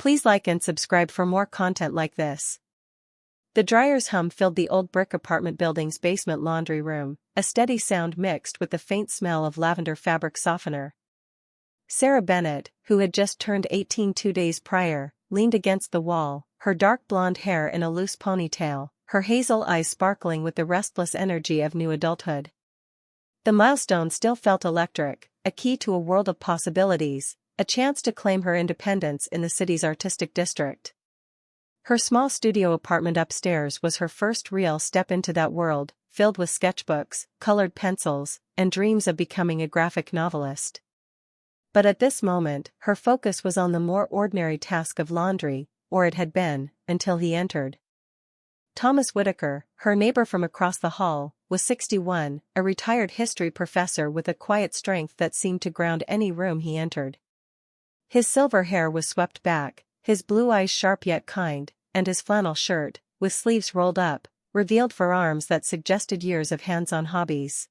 Please like and subscribe for more content like this. The dryer's hum filled the old brick apartment building's basement laundry room, a steady sound mixed with the faint smell of lavender fabric softener. Sarah Bennett, who had just turned 18 2 days prior, leaned against the wall, her dark blonde hair in a loose ponytail, her hazel eyes sparkling with the restless energy of new adulthood. The milestone still felt electric, a key to a world of possibilities, a chance to claim her independence in the city's artistic district. Her small studio apartment upstairs was her first real step into that world, filled with sketchbooks, colored pencils, and dreams of becoming a graphic novelist. But at this moment, her focus was on the more ordinary task of laundry, or it had been, until he entered. Thomas Whitaker, her neighbor from across the hall, was 61, a retired history professor with a quiet strength that seemed to ground any room he entered. His silver hair was swept back, his blue eyes sharp yet kind, and his flannel shirt, with sleeves rolled up, revealed forearms that suggested years of hands-on hobbies.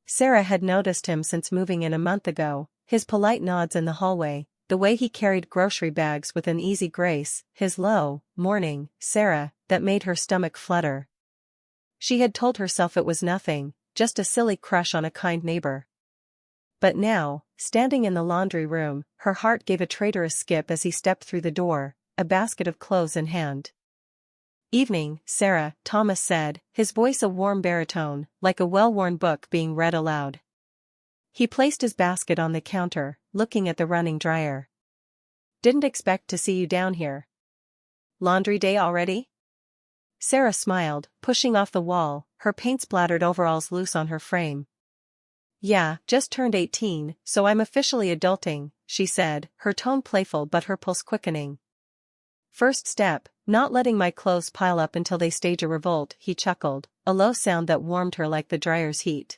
Sarah had noticed him since moving in a month ago, his polite nods in the hallway, the way he carried grocery bags with an easy grace, his low, "Morning, Sarah," that made her stomach flutter. She had told herself it was nothing, just a silly crush on a kind neighbor. But now, standing in the laundry room, her heart gave a traitorous skip as he stepped through the door, a basket of clothes in hand. "Evening, Sarah," Thomas said, his voice a warm baritone, like a well-worn book being read aloud. He placed his basket on the counter, looking at the running dryer. "Didn't expect to see you down here. Laundry day already?" Sarah smiled, pushing off the wall, her paint-splattered overalls loose on her frame. "Yeah, just turned 18, so I'm officially adulting," she said, her tone playful but her pulse quickening. "First step, not letting my clothes pile up until they stage a revolt," he chuckled, a low sound that warmed her like the dryer's heat.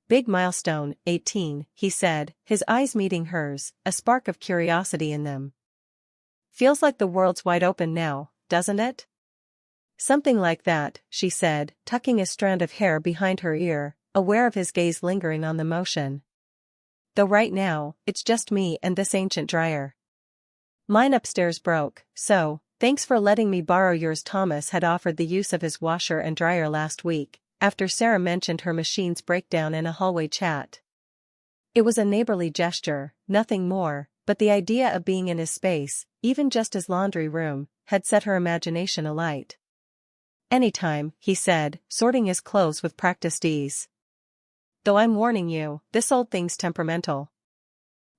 "Big milestone, 18, he said, his eyes meeting hers, a spark of curiosity in them. "Feels like the world's wide open now, doesn't it?" "Something like that," she said, tucking a strand of hair behind her ear, aware of his gaze lingering on the motion. "Though right now, it's just me and this ancient dryer. Mine upstairs broke, so, thanks for letting me borrow yours." Thomas had offered the use of his washer and dryer last week, after Sarah mentioned her machine's breakdown in a hallway chat. It was a neighborly gesture, nothing more, but the idea of being in his space, even just his laundry room, had set her imagination alight. "Anytime," he said, sorting his clothes with practiced ease. "Though I'm warning you, this old thing's temperamental.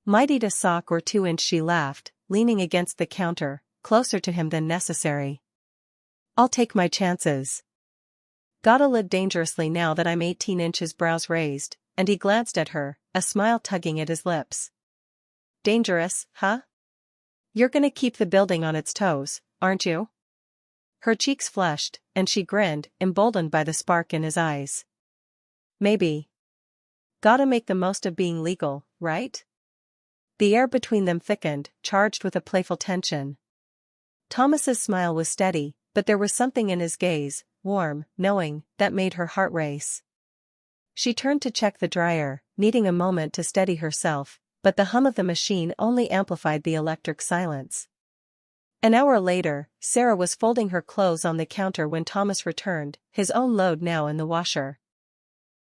Might eat a sock or 2 inch," she laughed, leaning against the counter, closer to him than necessary. "I'll take my chances. Gotta live dangerously now that I'm 18." His brows raised, and he glanced at her, a smile tugging at his lips. "Dangerous, huh? You're gonna keep the building on its toes, aren't you?" Her cheeks flushed, and she grinned, emboldened by the spark in his eyes. "Maybe. Gotta make the most of being legal, right?" The air between them thickened, charged with a playful tension. Thomas's smile was steady, but there was something in his gaze, warm, knowing, that made her heart race. She turned to check the dryer, needing a moment to steady herself, but the hum of the machine only amplified the electric silence. An hour later, Sarah was folding her clothes on the counter when Thomas returned, his own load now in the washer.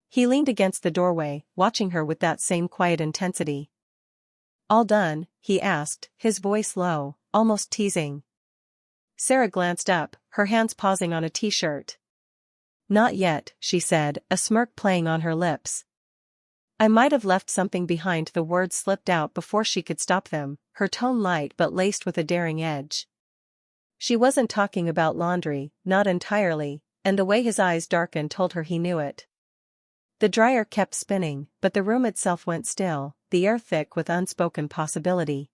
He leaned against the doorway, watching her with that same quiet intensity. "All done?" he asked, his voice low, almost teasing. Sarah glanced up, her hands pausing on a t-shirt. "Not yet," she said, a smirk playing on her lips. "I might have left something behind." The words slipped out before she could stop them, her tone light but laced with a daring edge. She wasn't talking about laundry, not entirely, and the way his eyes darkened told her he knew it. The dryer kept spinning, but the room itself went still, the air thick with unspoken possibility.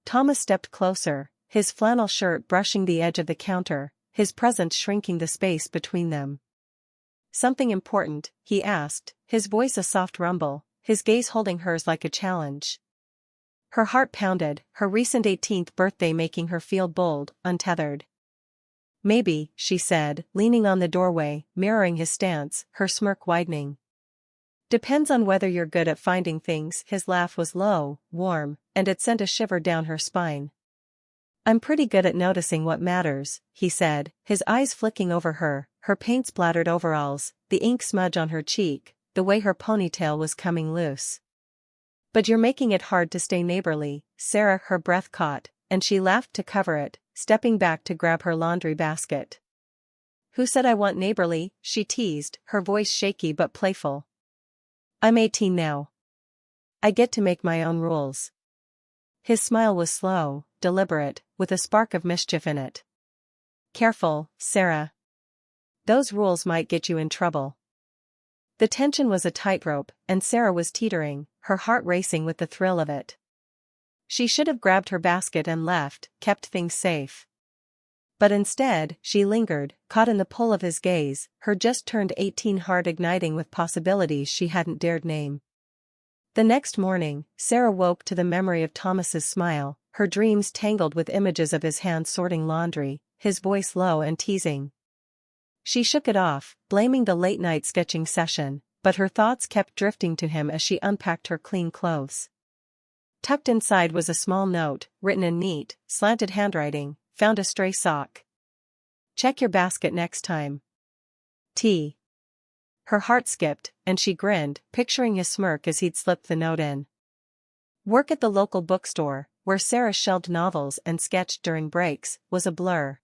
Thomas stepped closer, his flannel shirt brushing the edge of the counter, his presence shrinking the space between them. "Something important?" he asked, his voice a soft rumble, his gaze holding hers like a challenge. Her heart pounded, her recent 18th birthday making her feel bold, untethered. "Maybe," she said, leaning on the doorway, mirroring his stance, her smirk widening. "Depends on whether you're good at finding things." His laugh was low, warm, and it sent a shiver down her spine. I'm pretty good at noticing what matters, he said, his eyes flicking over her paint-splattered overalls, the ink smudge on her cheek, the way her ponytail was coming loose. But you're making it hard to stay neighborly, Sarah, her breath caught, and she laughed to cover it, stepping back to grab her laundry basket. Who said I want neighborly? She teased, her voice shaky but playful. I'm 18 now. I get to make my own rules. His smile was slow, deliberate, with a spark of mischief in it. Careful, Sarah. Those rules might get you in trouble. The tension was a tightrope, and Sarah was teetering, her heart racing with the thrill of it. She should have grabbed her basket and left, kept things safe. But instead, she lingered, caught in the pull of his gaze, her just-turned 18 heart igniting with possibilities she hadn't dared name. The next morning, Sarah woke to the memory of Thomas's smile, her dreams tangled with images of his hands sorting laundry, his voice low and teasing. She shook it off, blaming the late-night sketching session, but her thoughts kept drifting to him as she unpacked her clean clothes. Tucked inside was a small note, written in neat, slanted handwriting. Found a stray sock. Check your basket next time. T. Her heart skipped, and she grinned, picturing his smirk as he'd slipped the note in. Work at the local bookstore, where Sarah shelved novels and sketched during breaks, was a blur.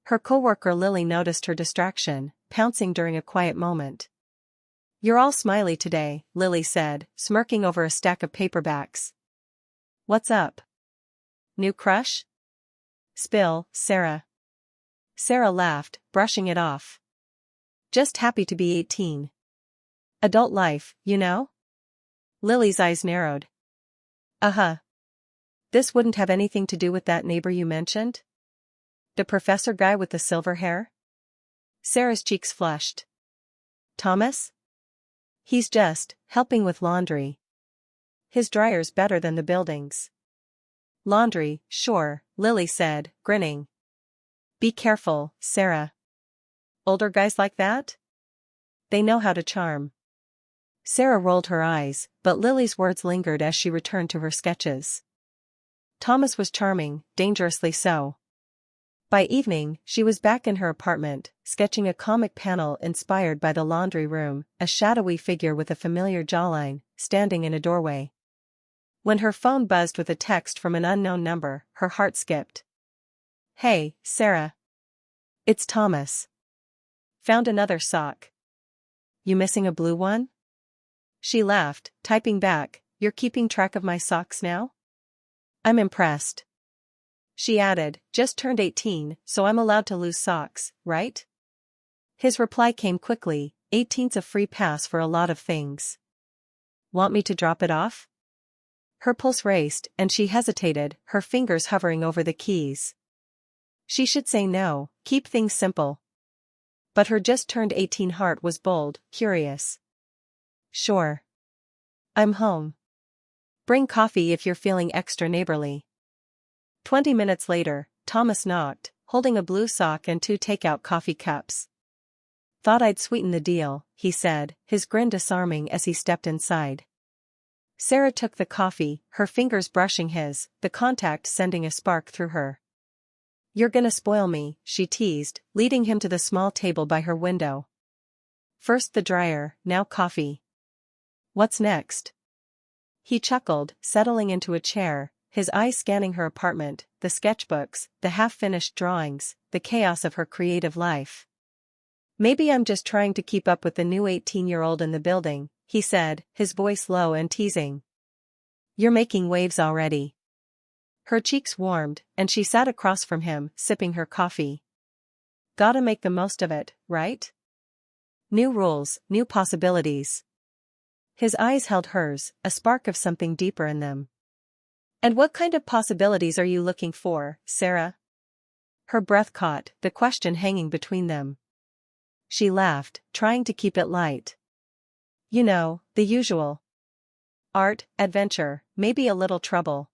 Her coworker Lily noticed her distraction, pouncing during a quiet moment. You're all smiley today, Lily said, smirking over a stack of paperbacks. What's up? New crush? Spill, Sarah. Sarah laughed, brushing it off. Just happy to be 18. Adult life, you know? Lily's eyes narrowed. Uh-huh. This wouldn't have anything to do with that neighbor you mentioned? The professor guy with the silver hair? Sarah's cheeks flushed. Thomas? He's just helping with laundry. His dryer's better than the building's. Laundry, sure, Lily said, grinning. Be careful, Sarah. Older guys like that? They know how to charm. Sarah rolled her eyes, but Lily's words lingered as she returned to her sketches. Thomas was charming, dangerously so. By evening, she was back in her apartment, sketching a comic panel inspired by the laundry room, a shadowy figure with a familiar jawline, standing in a doorway. When her phone buzzed with a text from an unknown number, her heart skipped. Hey, Sarah. It's Thomas. Found another sock. You missing a blue one? She laughed, typing back, You're keeping track of my socks now? I'm impressed. She added, Just turned 18, so I'm allowed to lose socks, right? His reply came quickly, 18's a free pass for a lot of things. Want me to drop it off? Her pulse raced, and she hesitated, her fingers hovering over the keys. She should say no, keep things simple. But her just-turned 18 heart was bold, curious. Sure. I'm home. Bring coffee if you're feeling extra neighborly. 20 minutes later, Thomas knocked, holding a blue sock and 2 takeout coffee cups. Thought I'd sweeten the deal, he said, his grin disarming as he stepped inside. Sarah took the coffee, her fingers brushing his, the contact sending a spark through her. You're gonna spoil me, she teased, leading him to the small table by her window. First the dryer, now coffee. What's next? He chuckled, settling into a chair, his eyes scanning her apartment, the sketchbooks, the half-finished drawings, the chaos of her creative life. Maybe I'm just trying to keep up with the new 18-year-old in the building, he said, his voice low and teasing. You're making waves already. Her cheeks warmed, and she sat across from him, sipping her coffee. Gotta make the most of it, right? New rules, new possibilities. His eyes held hers, a spark of something deeper in them. And what kind of possibilities are you looking for, Sarah? Her breath caught, the question hanging between them. She laughed, trying to keep it light. You know, the usual. Art, adventure, maybe a little trouble.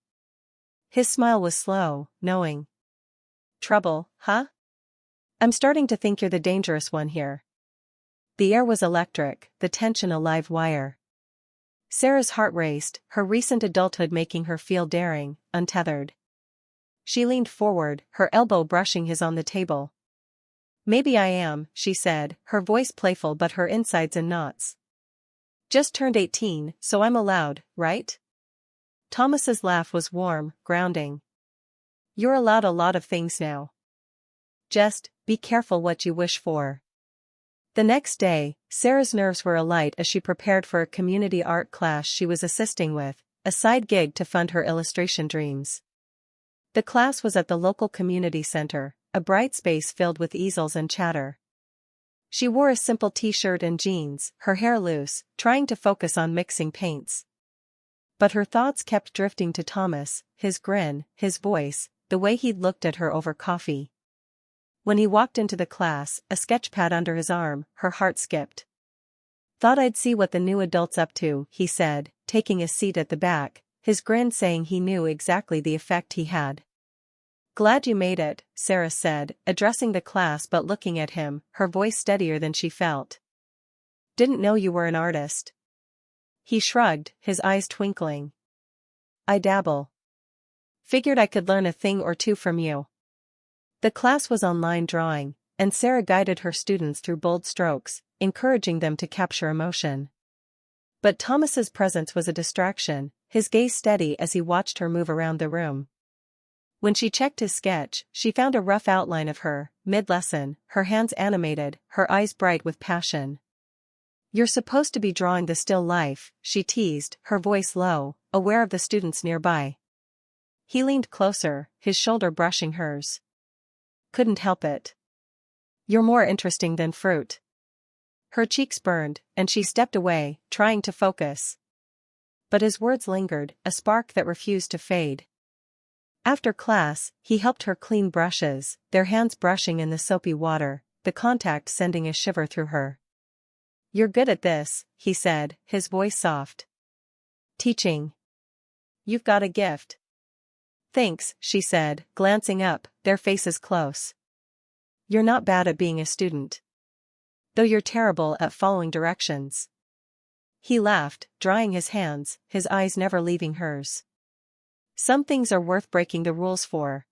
His smile was slow, knowing. Trouble, huh? I'm starting to think you're the dangerous one here. The air was electric, the tension a live wire. Sarah's heart raced, her recent adulthood making her feel daring, untethered. She leaned forward, her elbow brushing his on the table. Maybe I am, she said, her voice playful but her insides in knots. Just turned 18, so I'm allowed, right? Thomas's laugh was warm, grounding. You're allowed a lot of things now. Just, be careful what you wish for. The next day, Sarah's nerves were alight as she prepared for a community art class she was assisting with, a side gig to fund her illustration dreams. The class was at the local community center, a bright space filled with easels and chatter. She wore a simple t-shirt and jeans, her hair loose, trying to focus on mixing paints. But her thoughts kept drifting to Thomas, his grin, his voice, the way he'd looked at her over coffee. When he walked into the class, a sketchpad under his arm, her heart skipped. Thought I'd see what the new adult's up to, he said, taking a seat at the back, his grin saying he knew exactly the effect he had. Glad you made it, Sarah said, addressing the class but looking at him, her voice steadier than she felt. Didn't know you were an artist. He shrugged, his eyes twinkling. I dabble. Figured I could learn a thing or two from you. The class was on line drawing, and Sarah guided her students through bold strokes, encouraging them to capture emotion. But Thomas's presence was a distraction, his gaze steady as he watched her move around the room. When she checked his sketch, she found a rough outline of her, mid-lesson, her hands animated, her eyes bright with passion. You're supposed to be drawing the still life, she teased, her voice low, aware of the students nearby. He leaned closer, his shoulder brushing hers. Couldn't help it. You're more interesting than fruit. Her cheeks burned, and she stepped away, trying to focus. But his words lingered, a spark that refused to fade. After class, he helped her clean brushes, their hands brushing in the soapy water, the contact sending a shiver through her. You're good at this, he said, his voice soft. Teaching. You've got a gift. Thanks, she said, glancing up, their faces close. You're not bad at being a student. Though you're terrible at following directions. He laughed, drying his hands, his eyes never leaving hers. Some things are worth breaking the rules for.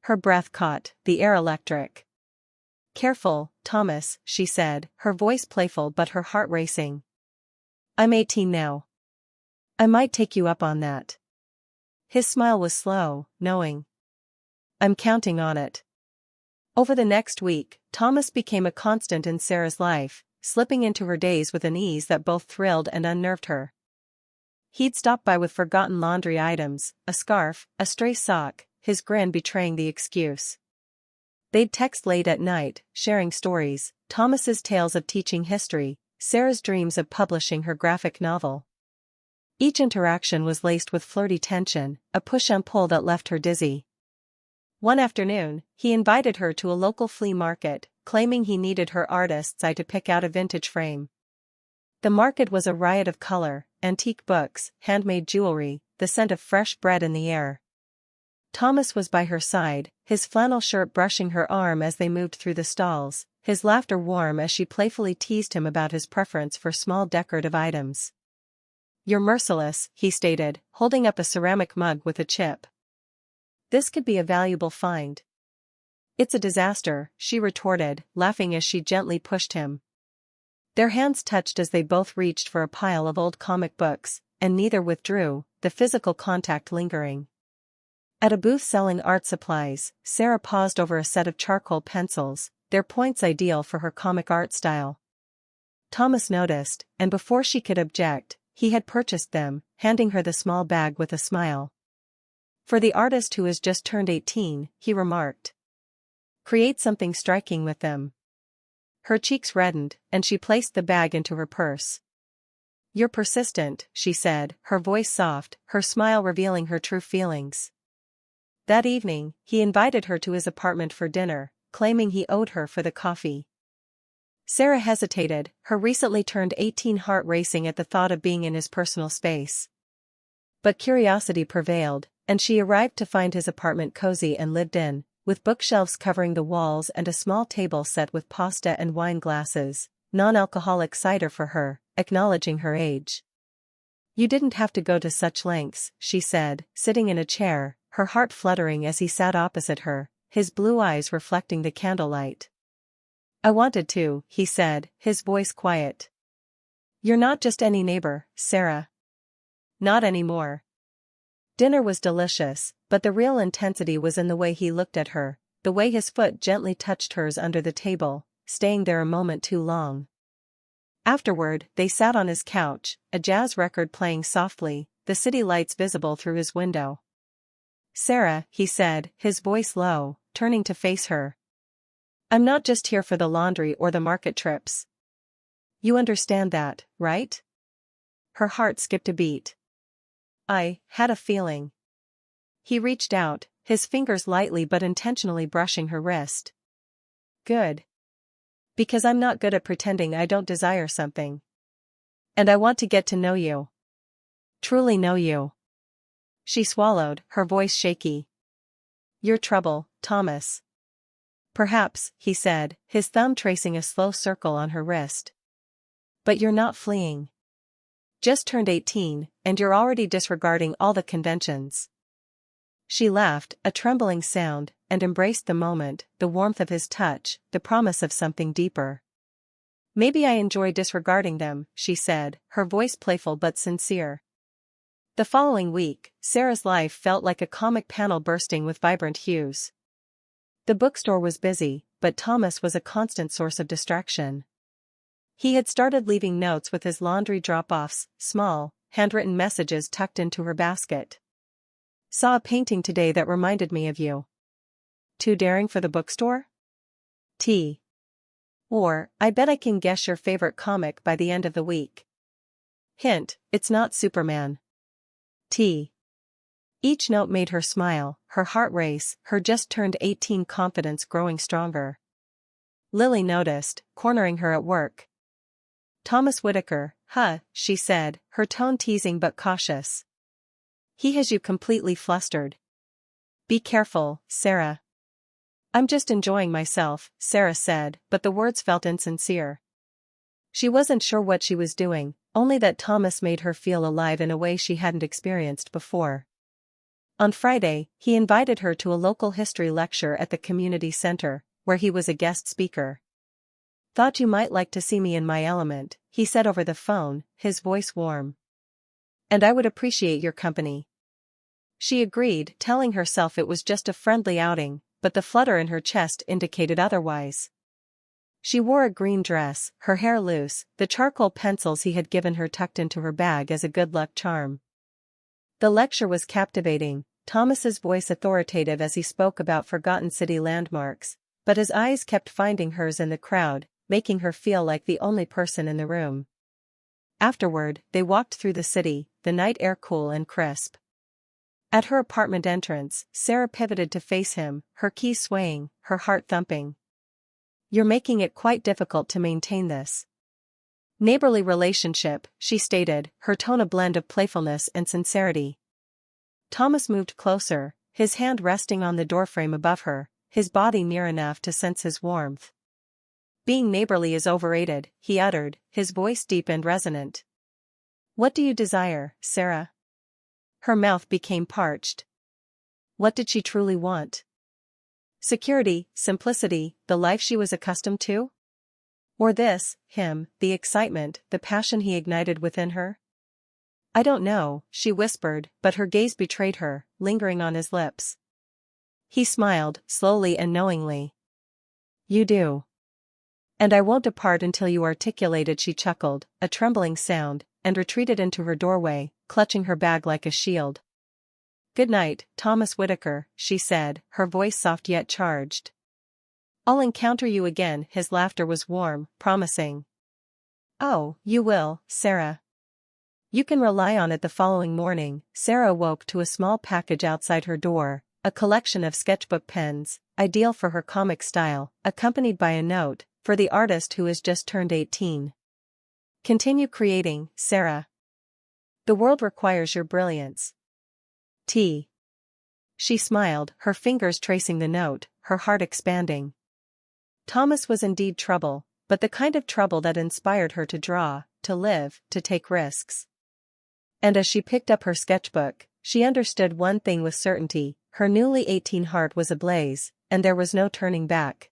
Her breath caught, the air electric. Careful, Thomas, she said, her voice playful but her heart racing. I'm 18 now. I might take you up on that. His smile was slow, knowing. I'm counting on it. Over the next week, Thomas became a constant in Sarah's life, slipping into her days with an ease that both thrilled and unnerved her. He'd stop by with forgotten laundry items, a scarf, a stray sock, his grin betraying the excuse. They'd text late at night, sharing stories, Thomas's tales of teaching history, Sarah's dreams of publishing her graphic novel. Each interaction was laced with flirty tension, a push and pull that left her dizzy. One afternoon, he invited her to a local flea market, claiming he needed her artist's eye to pick out a vintage frame. The market was a riot of color, antique books, handmade jewelry, the scent of fresh bread in the air. Thomas was by her side, his flannel shirt brushing her arm as they moved through the stalls, his laughter warm as she playfully teased him about his preference for small decorative items. You're merciless, he stated, holding up a ceramic mug with a chip. This could be a valuable find. It's a disaster, she retorted, laughing as she gently pushed him. Their hands touched as they both reached for a pile of old comic books, and neither withdrew, the physical contact lingering. At a booth selling art supplies, Sarah paused over a set of charcoal pencils, their points ideal for her comic art style. Thomas noticed, and before she could object, he had purchased them, handing her the small bag with a smile. For the artist who has just turned 18, he remarked. Create something striking with them. Her cheeks reddened, and she placed the bag into her purse. You're persistent, she said, her voice soft, her smile revealing her true feelings. That evening, he invited her to his apartment for dinner, claiming he owed her for the coffee. Sarah hesitated, her recently turned 18 heart racing at the thought of being in his personal space. But curiosity prevailed, and she arrived to find his apartment cozy and lived in, with bookshelves covering the walls and a small table set with pasta and wine glasses, non-alcoholic cider for her, acknowledging her age. You didn't have to go to such lengths, she said, sitting in a chair, her heart fluttering as he sat opposite her, his blue eyes reflecting the candlelight. "I wanted to," he said, his voice quiet. "You're not just any neighbor, Sarah. Not anymore." Dinner was delicious, but the real intensity was in the way he looked at her, the way his foot gently touched hers under the table, staying there a moment too long. Afterward, they sat on his couch, a jazz record playing softly, the city lights visible through his window. "Sarah," he said, his voice low, turning to face her. "I'm not just here for the laundry or the market trips. You understand that, right?" Her heart skipped a beat. "I had a feeling." He reached out, his fingers lightly but intentionally brushing her wrist. "Good. Because I'm not good at pretending I don't desire something. And I want to get to know you. Truly know you." She swallowed, her voice shaky. "Your trouble, Thomas." "Perhaps," he said, his thumb tracing a slow circle on her wrist. "But you're not fleeing. Just turned 18, and you're already disregarding all the conventions." She laughed, a trembling sound, and embraced the moment, the warmth of his touch, the promise of something deeper. "Maybe I enjoy disregarding them," she said, her voice playful but sincere. The following week, Sarah's life felt like a comic panel bursting with vibrant hues. The bookstore was busy, but Thomas was a constant source of distraction. He had started leaving notes with his laundry drop-offs, small, handwritten messages tucked into her basket. "Saw a painting today that reminded me of you. Too daring for the bookstore? T. Or, I bet I can guess your favorite comic by the end of the week. Hint, it's not Superman. T." Each note made her smile, her heart race, her just-turned-18 confidence growing stronger. Lily noticed, cornering her at work. "Thomas Whitaker, huh," she said, her tone teasing but cautious. "He has you completely flustered. Be careful, Sarah." "I'm just enjoying myself," Sarah said, but the words felt insincere. She wasn't sure what she was doing, only that Thomas made her feel alive in a way she hadn't experienced before. On Friday, he invited her to a local history lecture at the community center, where he was a guest speaker. "Thought you might like to see me in my element," he said over the phone, his voice warm. "And I would appreciate your company." She agreed, telling herself it was just a friendly outing, but the flutter in her chest indicated otherwise. She wore a green dress, her hair loose, the charcoal pencils he had given her tucked into her bag as a good luck charm. The lecture was captivating, Thomas's voice authoritative as he spoke about forgotten city landmarks, but his eyes kept finding hers in the crowd, making her feel like the only person in the room. Afterward, they walked through the city, the night air cool and crisp. At her apartment entrance, Sarah pivoted to face him, her keys swaying, her heart thumping. "You're making it quite difficult to maintain this neighborly relationship," she stated, her tone a blend of playfulness and sincerity. Thomas moved closer, his hand resting on the doorframe above her, his body near enough to sense his warmth. "Being neighborly is overrated," he uttered, his voice deep and resonant. "What do you desire, Sarah?" Her mouth became parched. What did she truly want? Security, simplicity, the life she was accustomed to? Or this, him, the excitement, the passion he ignited within her? "I don't know," she whispered, but her gaze betrayed her, lingering on his lips. He smiled, slowly and knowingly. "You do. And I won't depart until you articulate it," she chuckled, a trembling sound, and retreated into her doorway, clutching her bag like a shield. "Good night, Thomas Whitaker," she said, her voice soft yet charged. "I'll encounter you again." His laughter was warm, promising. "Oh, you will, Sarah. You can rely on it." The following morning, Sarah awoke to a small package outside her door, a collection of sketchbook pens, ideal for her comic style, accompanied by a note, "For the artist who has just turned 18. Continue creating, Sarah. The world requires your brilliance. T." She smiled, her fingers tracing the note, her heart expanding. Thomas was indeed trouble, but the kind of trouble that inspired her to draw, to live, to take risks. And as she picked up her sketchbook, she understood one thing with certainty: Her newly 18 heart was ablaze, and there was no turning back.